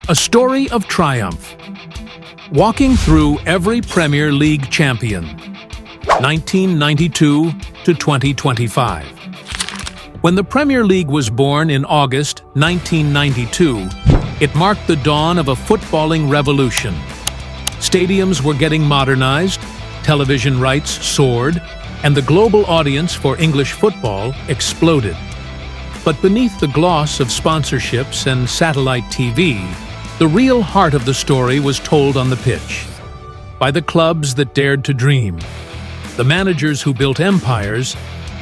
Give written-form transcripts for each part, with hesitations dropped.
A story of triumph. Walking through every Premier League champion, 1992 to 2025. When the Premier League was born in August 1992, it marked the dawn of a footballing revolution. Stadiums were getting modernized, television rights soared, and the global audience for English football exploded. But beneath the gloss of sponsorships and satellite TV, the real heart of the story was told on the pitch. By the clubs that dared to dream, the managers who built empires,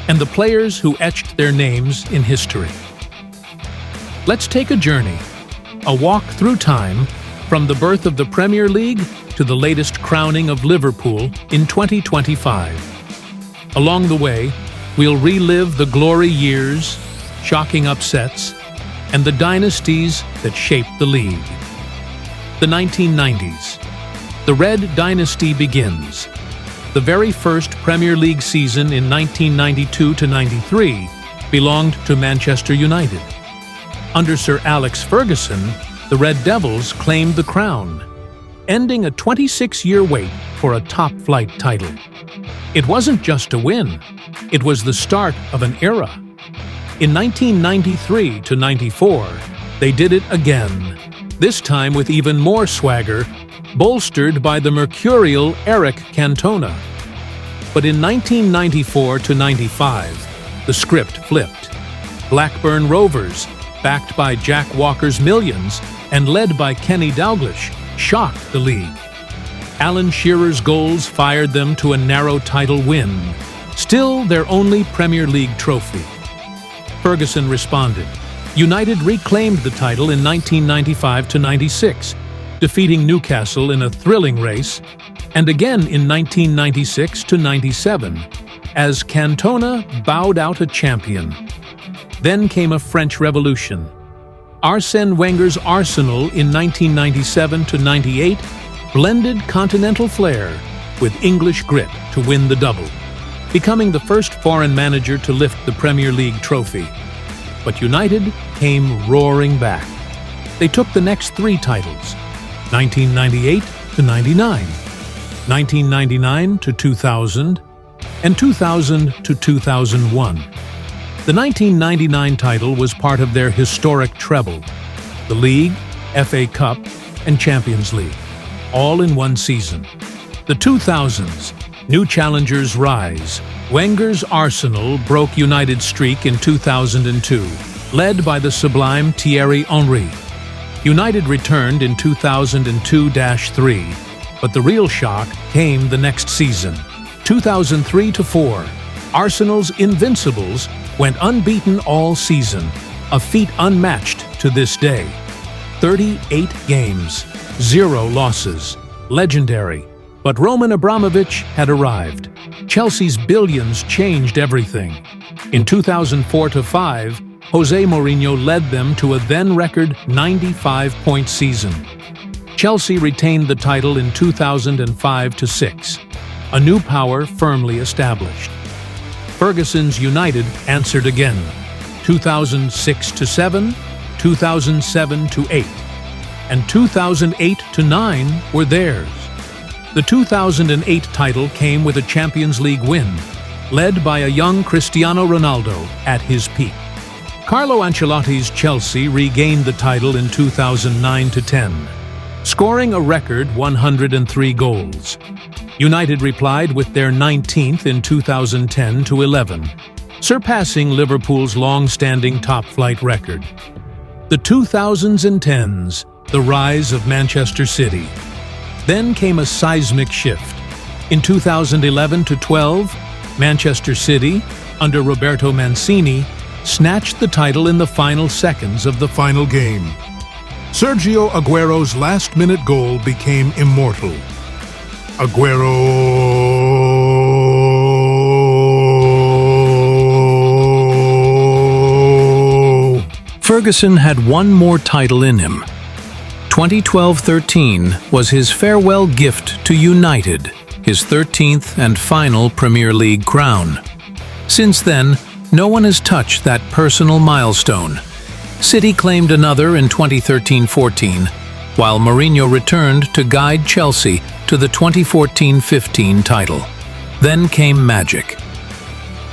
and the players who etched their names in history. Let's take a journey, a walk through time, from the birth of the Premier League to the latest crowning of Liverpool in 2025. Along the way, we'll relive the glory years, shocking upsets, and the dynasties that shaped the league. The 1990s. The Red Dynasty begins. The very first Premier League season in 1992-93 belonged to Manchester United. Under Sir Alex Ferguson, the Red Devils claimed the crown, ending a 26-year wait for a top-flight title. It wasn't just a win, it was the start of an era. In 1993-94, they did it again, this time with even more swagger, bolstered by the mercurial Eric Cantona. But in 1994-95, the script flipped. Blackburn Rovers, backed by Jack Walker's millions and led by Kenny Dalglish, shocked the league. Alan Shearer's goals fired them to a narrow title win, still their only Premier League trophy. Ferguson responded. United reclaimed the title in 1995-96, defeating Newcastle in a thrilling race, and again in 1996-97, as Cantona bowed out a champion. Then came a French Revolution. Arsène Wenger's Arsenal in 1997-98 blended continental flair with English grit to win the double, becoming the first foreign manager to lift the Premier League trophy. But United came roaring back. They took the next three titles, 1998-99, 1999-2000, and 2000-2001. The 1999 title was part of their historic treble, the League, FA Cup, and Champions League, all in one season. The 2000s, new challengers rise. Wenger's Arsenal broke United's streak in 2002, led by the sublime Thierry Henry. United returned in 2002-03, but the real shock came the next season. 2003-04, Arsenal's Invincibles went unbeaten all season, a feat unmatched to this day. 38 games, 0 losses, legendary. But Roman Abramovich had arrived. Chelsea's billions changed everything. In 2004-05, Jose Mourinho led them to a then-record 95-point season. Chelsea retained the title in 2005-06, a new power firmly established. Ferguson's United answered again, 2006-07, 2007-08, and 2008-09 were theirs. The 2008 title came with a Champions League win, led by a young Cristiano Ronaldo at his peak. Carlo Ancelotti's Chelsea regained the title in 2009-10, scoring a record 103 goals. United replied with their 19th in 2010-11, surpassing Liverpool's long-standing top-flight record. The 2000s and 10s, the rise of Manchester City. Then came a seismic shift. In 2011-12, Manchester City, under Roberto Mancini, snatched the title in the final seconds of the final game. Sergio Aguero's last-minute goal became immortal. Aguero! Ferguson had one more title in him. 2012-13 was his farewell gift to United, his 13th and final Premier League crown. Since then, no one has touched that personal milestone. City claimed another in 2013-14, while Mourinho returned to guide Chelsea to the 2014-15 title. Then came magic.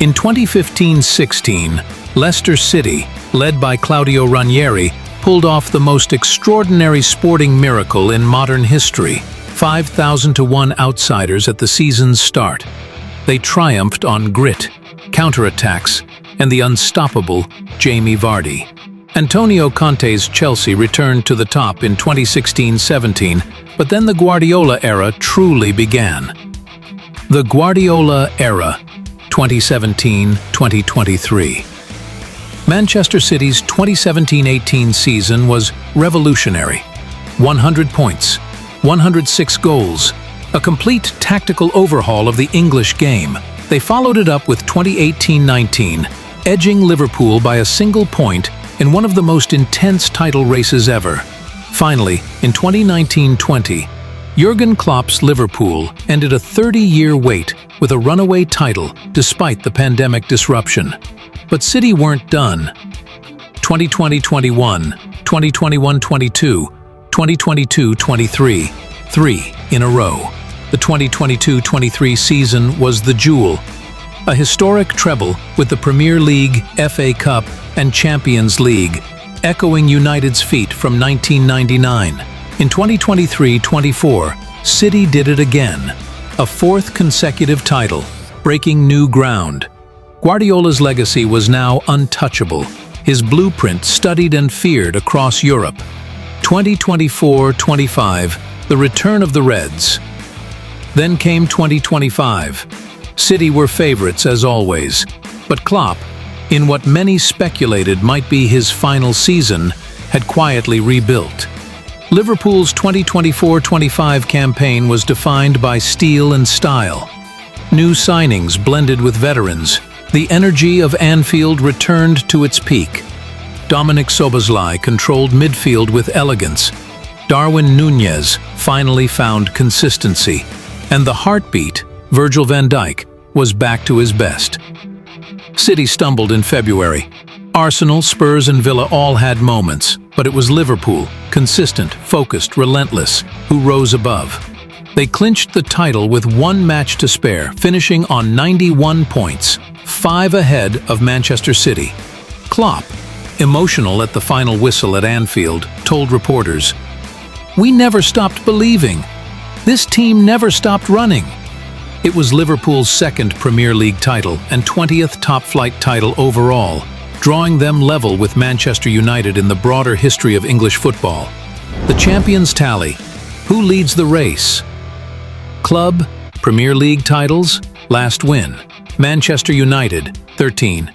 In 2015-16, Leicester City, led by Claudio Ranieri, pulled off the most extraordinary sporting miracle in modern history, 5,000-1 outsiders at the season's start. They triumphed on grit, counterattacks, and the unstoppable Jamie Vardy. Antonio Conte's Chelsea returned to the top in 2016-17, but then the Guardiola era truly began. The Guardiola era, 2017-2023. Manchester City's 2017-18 season was revolutionary. 100 points, 106 goals, a complete tactical overhaul of the English game. They followed it up with 2018-19, edging Liverpool by a single point in one of the most intense title races ever. Finally, in 2019-20, Jurgen Klopp's Liverpool ended a 30-year wait with a runaway title despite the pandemic disruption. But City weren't done. 2020-21, 2021-22, 2022-23, 3 in a row. The 2022-23 season was the jewel. A historic treble with the Premier League, FA Cup, and Champions League, echoing United's feat from 1999. In 2023-24, City did it again. A fourth consecutive title, breaking new ground. Guardiola's legacy was now untouchable, his blueprint studied and feared across Europe. 2024-25, the return of the Reds. Then came 2025. City were favorites as always, but Klopp, in what many speculated might be his final season, had quietly rebuilt. Liverpool's 2024-25 campaign was defined by steel and style. New signings blended with veterans. The energy of Anfield returned to its peak. Dominic Szoboszlai controlled midfield with elegance. Darwin Núñez finally found consistency. And the heartbeat, Virgil van Dijk, was back to his best. City stumbled in February. Arsenal, Spurs, and Villa all had moments, but it was Liverpool, consistent, focused, relentless, who rose above. They clinched the title with one match to spare, finishing on 91 points, 5 ahead of Manchester City. Klopp, emotional at the final whistle at Anfield, told reporters, "We never stopped believing. This team never stopped running." It was Liverpool's second Premier League title and 20th top-flight title overall, drawing them level with Manchester United in the broader history of English football. The champions tally. Who leads the race? Club, Premier League titles, last win. Manchester United, 13.